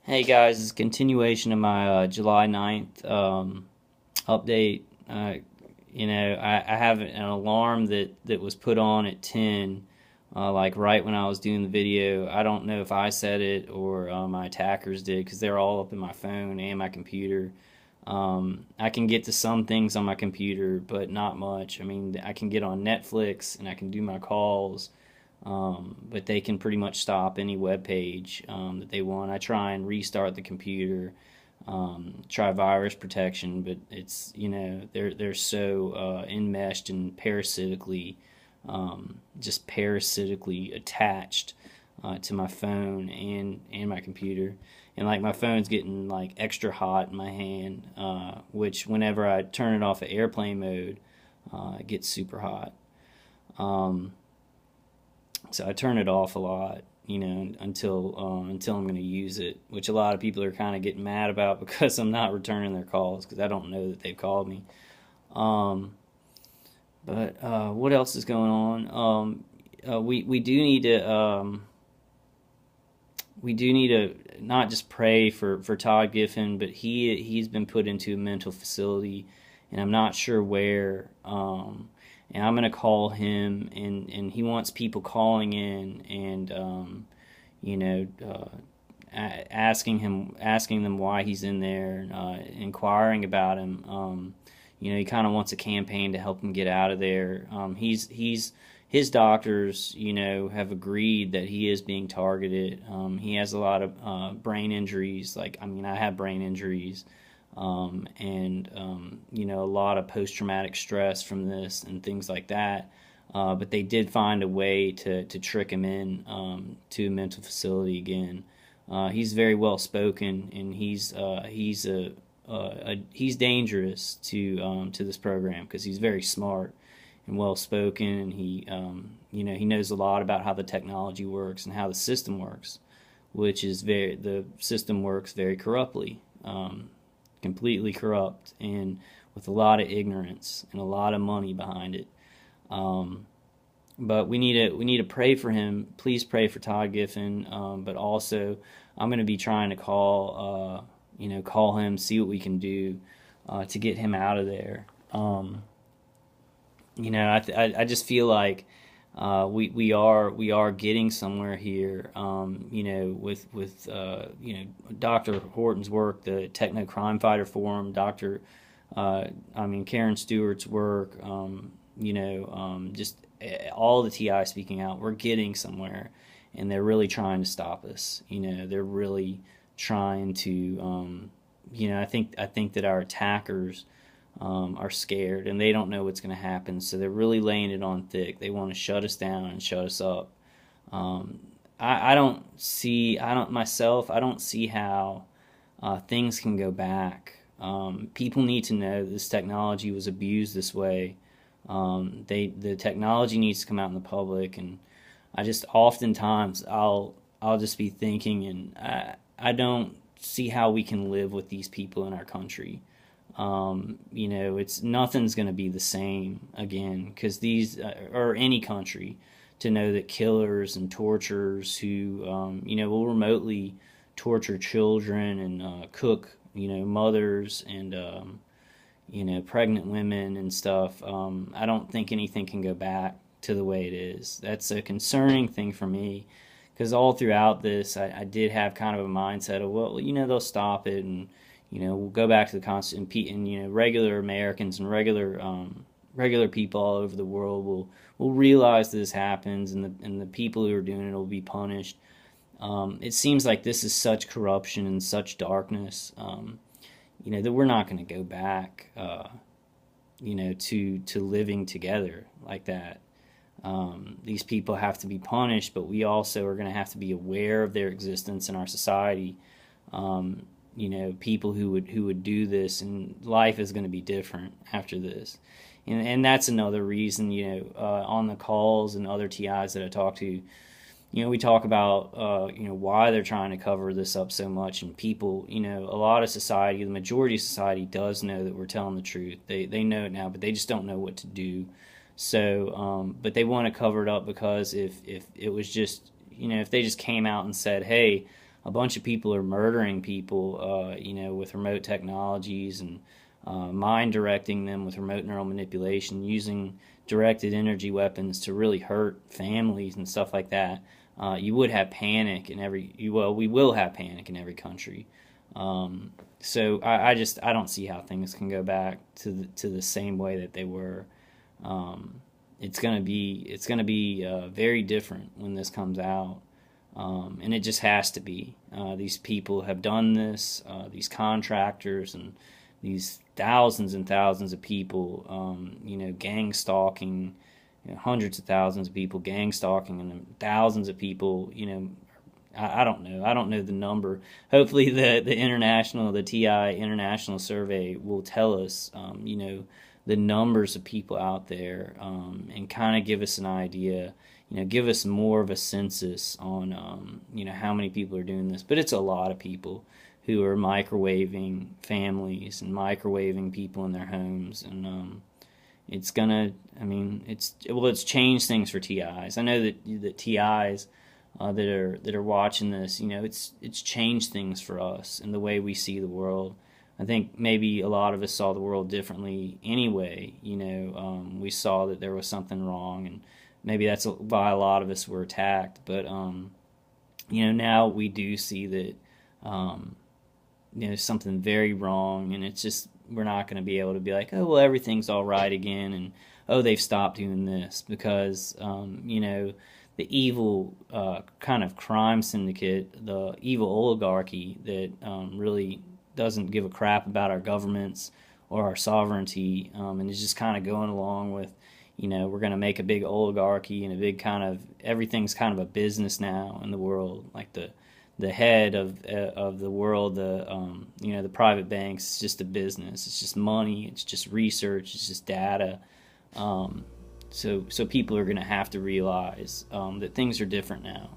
Hey guys, it's a continuation of my July 9th update. I have an alarm that was put on at 10, like right when I was doing the video. I don't know if I set it or my attackers did because they're all up in my phone and my computer. I can get to some things on my computer, but not much. I mean, I can get on Netflix and I can do my calls, but they can pretty much stop any web page that they want. I try and restart the computer, try virus protection, but it's they're so enmeshed and just parasitically attached to my phone and my computer. And like my phone's getting like extra hot in my hand, which whenever I turn it off at airplane mode, it gets super hot. Um, so I turn it off a lot, until I'm going to use it, which a lot of people are kind of getting mad about because I'm not returning their calls because I don't know that they've called me. Um, but what else is going on? We do need to not just pray for Todd Giffen, but he's been put into a mental facility, and I'm not sure where. And I'm gonna call him, and he wants people calling in and you know asking them why he's in there, inquiring about him. He kind of wants a campaign to help him get out of there. He's his doctors, have agreed that he is being targeted. He has a lot of brain injuries. Like, I mean, I have brain injuries, and a lot of post-traumatic stress from this and things like that. But they did find a way to trick him in to a mental facility again. He's very well spoken, and he's dangerous to this program because he's very smart and well spoken, and he knows a lot about how the technology works and how the system works, which is the system works very corruptly, completely corrupt, and with a lot of ignorance and a lot of money behind it. Um, but we need to pray for him. Please pray for Todd Giffen. But also, I'm going to be trying to call him, see what we can do to get him out of there. I just feel like we are getting somewhere here. With Dr. Horton's work, the Techno Crime Fighter Forum, Karen Stewart's work. Just all the TI speaking out. We're getting somewhere, and they're really trying to stop us. They're really trying to. I think that our attackers are scared and they don't know what's going to happen, so they're really laying it on thick. They want to shut us down and shut us up. Um, I don't see how things can go back. People need to know that this technology was abused this way. The technology needs to come out in the public, and I just oftentimes I'll just be thinking, and I don't see how we can live with these people in our country. It's nothing's going to be the same again because these or any country to know that killers and torturers who will remotely torture children and cook mothers and pregnant women and stuff. I don't think anything can go back to the way it is. That's a concerning thing for me because all throughout this, I did have kind of a mindset of, well, they'll stop it, and we'll go back to the constant, and regular Americans and regular people all over the world will realize this happens, and the people who are doing it will be punished. It seems like this is such corruption and such darkness, that we're not going to go back, to living together like that. These people have to be punished, but we also are going to have to be aware of their existence in our society. People who would do this, and life is going to be different after this. And that's another reason, on the calls and other TIs that I talk to, we talk about, why they're trying to cover this up so much. And people, a lot of society, the majority of society does know that we're telling the truth. They know it now, but they just don't know what to do. So, but they want to cover it up because if it was just, if they just came out and said, hey, a bunch of people are murdering people, with remote technologies and mind directing them with remote neural manipulation, using directed energy weapons to really hurt families and stuff like that. You would have panic in we will have panic in every country. So I don't see how things can go back to the same way that they were. It's gonna be very different when this comes out, and it just has to be. These people have done this. These contractors and these thousands and thousands of people, gang stalking, hundreds of thousands of people gang stalking, and thousands of people, I don't know. I don't know the number. Hopefully the TI International Survey will tell us, the numbers of people out there, and kind of give us an idea, give us more of a census on, how many people are doing this. But it's a lot of people who are microwaving families and microwaving people in their homes, and it's changed things for TIs. I know that TIs that are watching this, it's changed things for us and the way we see the world. I think maybe a lot of us saw the world differently anyway. We saw that there was something wrong, and maybe that's why a lot of us were attacked. But now we do see that something very wrong, and it's just we're not going to be able to be like, oh well, everything's all right again, and oh they've stopped doing this, because the evil kind of crime syndicate, the evil oligarchy that really doesn't give a crap about our governments or our sovereignty, and is just kind of going along with, we're going to make a big oligarchy and a big kind of, everything's kind of a business now in the world. Like the head of the world, the private banks, it's just a business. It's just money. It's just research. It's just data. So people are going to have to realize that things are different now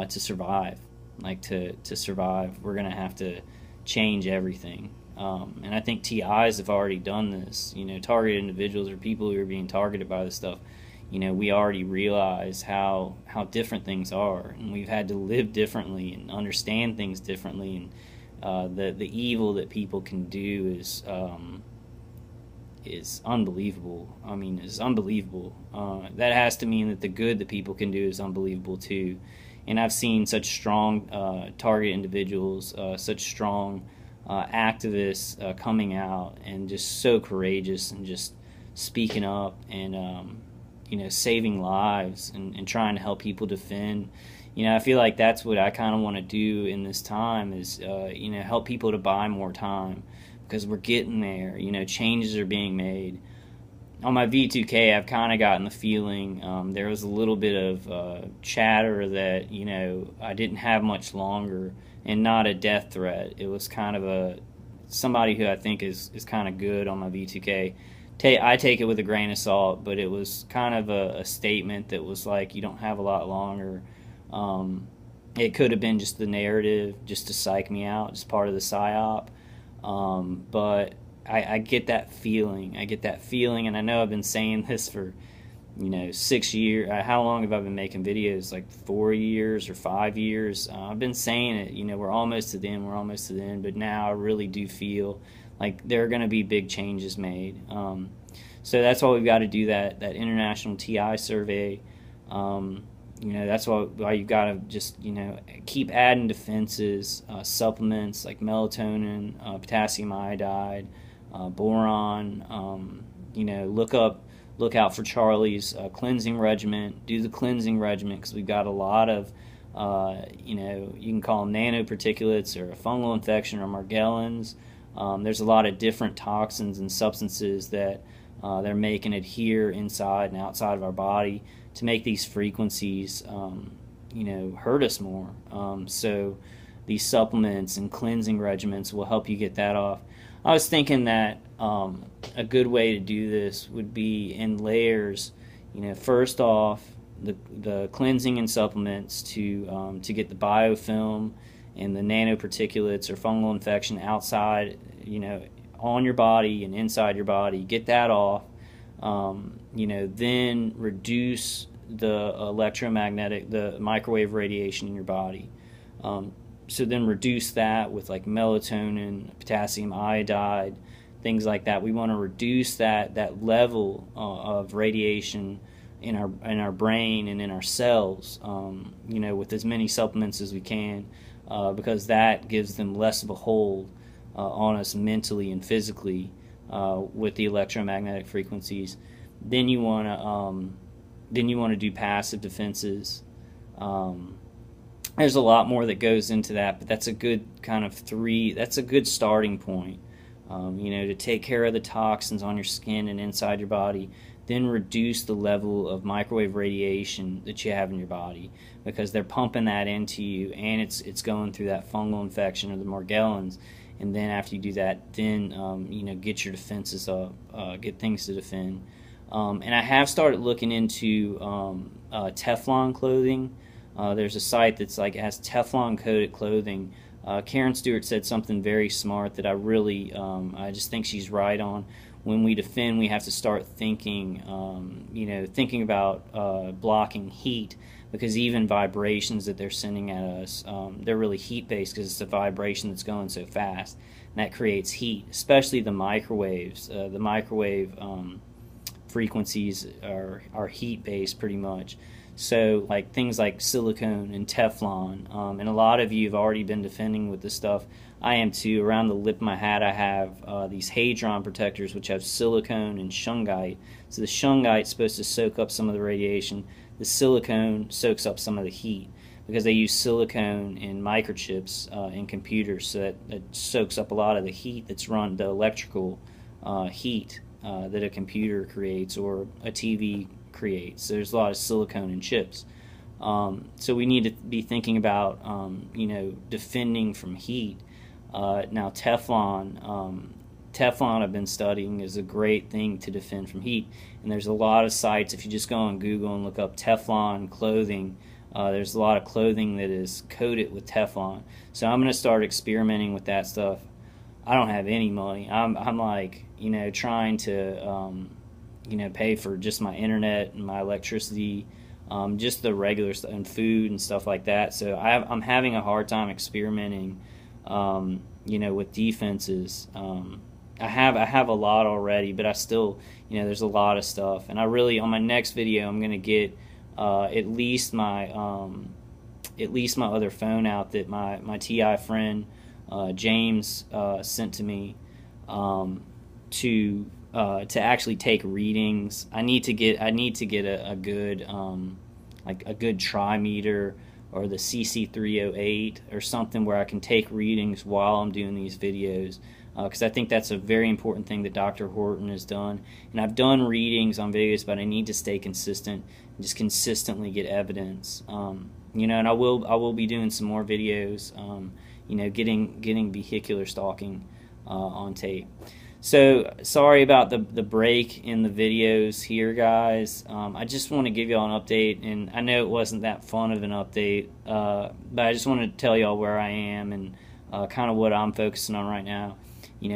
to survive. Like to survive, we're going to have to change everything. And I think TIs have already done this. Targeted individuals or people who are being targeted by this stuff, we already realize how different things are, and we've had to live differently and understand things differently. And the evil that people can do is unbelievable. It's unbelievable. That has to mean that the good that people can do is unbelievable too. And I've seen such strong target individuals, such strong activists coming out and just so courageous and just speaking up and saving lives and trying to help people defend. I feel like that's what I kind of want to do in this time is help people to buy more time, because we're getting there. Changes are being made. On my V2K, I've kind of gotten the feeling there was a little bit of chatter that, I didn't have much longer, and not a death threat. It was kind of somebody who I think is kind of good on my V2K. I take it with a grain of salt, but it was kind of a statement that was like, you don't have a lot longer. It could have been just the narrative, just to psych me out, just part of the psyop. But I get that feeling. And I know I've been saying this for 6 years. How long have I been making videos? Like 4 years or 5 years. I've been saying it. We're almost to the end. But now I really do feel like there are going to be big changes made. So that's why we've got to do that international TI survey. That's why you've got to just keep adding defenses, supplements like melatonin, potassium iodide, boron. Look out for Charlie's cleansing regimen. Do the cleansing regimen, because we've got a lot of you can call them nanoparticulates or a fungal infection or Morgellons. There's a lot of different toxins and substances that they're making adhere inside and outside of our body to make these frequencies hurt us more. So these supplements and cleansing regimens will help you get that off. I was thinking that a good way to do this would be in layers. First off, the cleansing and supplements to get the biofilm and the nanoparticulates or fungal infection outside, on your body and inside your body. Get that off. Then reduce the microwave radiation in your body. So then reduce that with like melatonin, potassium iodide, things like that. We want to reduce that level of radiation in our brain and in our cells, with as many supplements as we can, because that gives them less of a hold on us mentally and physically with the electromagnetic frequencies. Then you want to do passive defenses. There's a lot more that goes into that, but that's a good kind of that's a good starting point. To take care of the toxins on your skin and inside your body, then reduce the level of microwave radiation that you have in your body, because they're pumping that into you, and it's going through that fungal infection or the Morgellons. And then after you do that, then get your defenses up, get things to defend. And I have started looking into Teflon clothing. There's a site that's like has Teflon coated clothing. Karen Stewart said something very smart that I just think she's right on. When we defend, we have to start thinking about blocking heat, because even vibrations that they're sending at us, they're really heat-based because it's a vibration that's going so fast, and that creates heat, especially the microwaves. The microwave frequencies are heat-based pretty much. So like things like silicone and Teflon, and a lot of you have already been defending with this stuff. I am too. Around the lip of my hat I have these hadron protectors, which have silicone and shungite. So the shungite is supposed to soak up some of the radiation. The silicone soaks up some of the heat, because they use silicone in microchips in computers, so that it soaks up a lot of the heat that's run, the electrical heat that a computer creates or a TV creates. So there's a lot of silicone in chips. So we need to be thinking about defending from heat. Now Teflon I've been studying is a great thing to defend from heat, and there's a lot of sites. If you just go on Google and look up Teflon clothing, there's a lot of clothing that is coated with Teflon. So I'm going to start experimenting with that stuff. I don't have any money. I'm like trying to pay for just my internet and my electricity, just the regular stuff, and food and stuff like that. So I'm having a hard time experimenting, with defenses. I have a lot already, but I still, there's a lot of stuff. And on my next video, I'm gonna get at least my other phone out that my TI friend James sent to me, to actually take readings. I need to get a good a good trimeter, or the CC308 or something, where I can take readings while I'm doing these videos, because I think that's a very important thing that Dr. Horton has done. And I've done readings on videos, but I need to stay consistent and just consistently get evidence. And I will be doing some more videos, getting vehicular stalking on tape. So sorry about the break in the videos here, guys. I just want to give y'all an update, and I know it wasn't that fun of an update, but I just want to tell y'all where I am and kind of what I'm focusing on right now.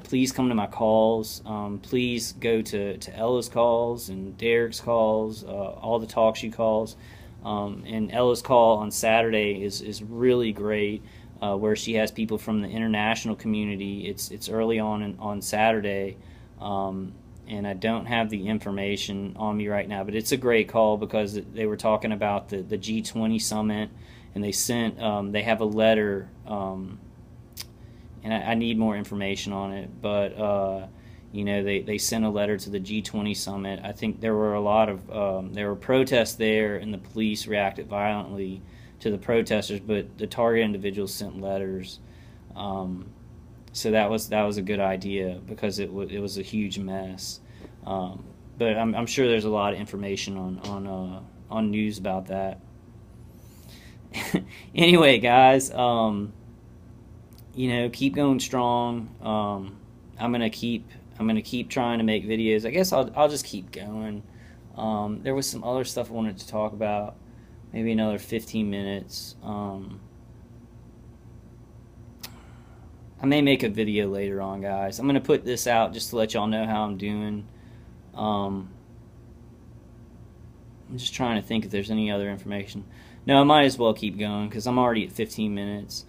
Please come to my calls. Please go to Ella's calls and Derek's calls, all the talk show calls. And Ella's call on Saturday is really great. Where she has people from the international community. It's early on Saturday, and I don't have the information on me right now, but it's a great call, because they were talking about the G20 summit, and they have a letter, and I need more information on it, but they sent a letter to the G20 summit. I think there were a lot of there were protests there, and the police reacted violently to the protesters, but the target individuals sent letters. So that was a good idea, because it was a huge mess. But I'm sure there's a lot of information on news about that. Anyway, guys, keep going strong. I'm gonna keep trying to make videos. I guess I'll just keep going. There was some other stuff I wanted to talk about. Maybe another 15 minutes. I may make a video later on, guys. I'm going to put this out just to let y'all know how I'm doing. I'm just trying to think if there's any other information. No, I might as well keep going, because I'm already at 15 minutes.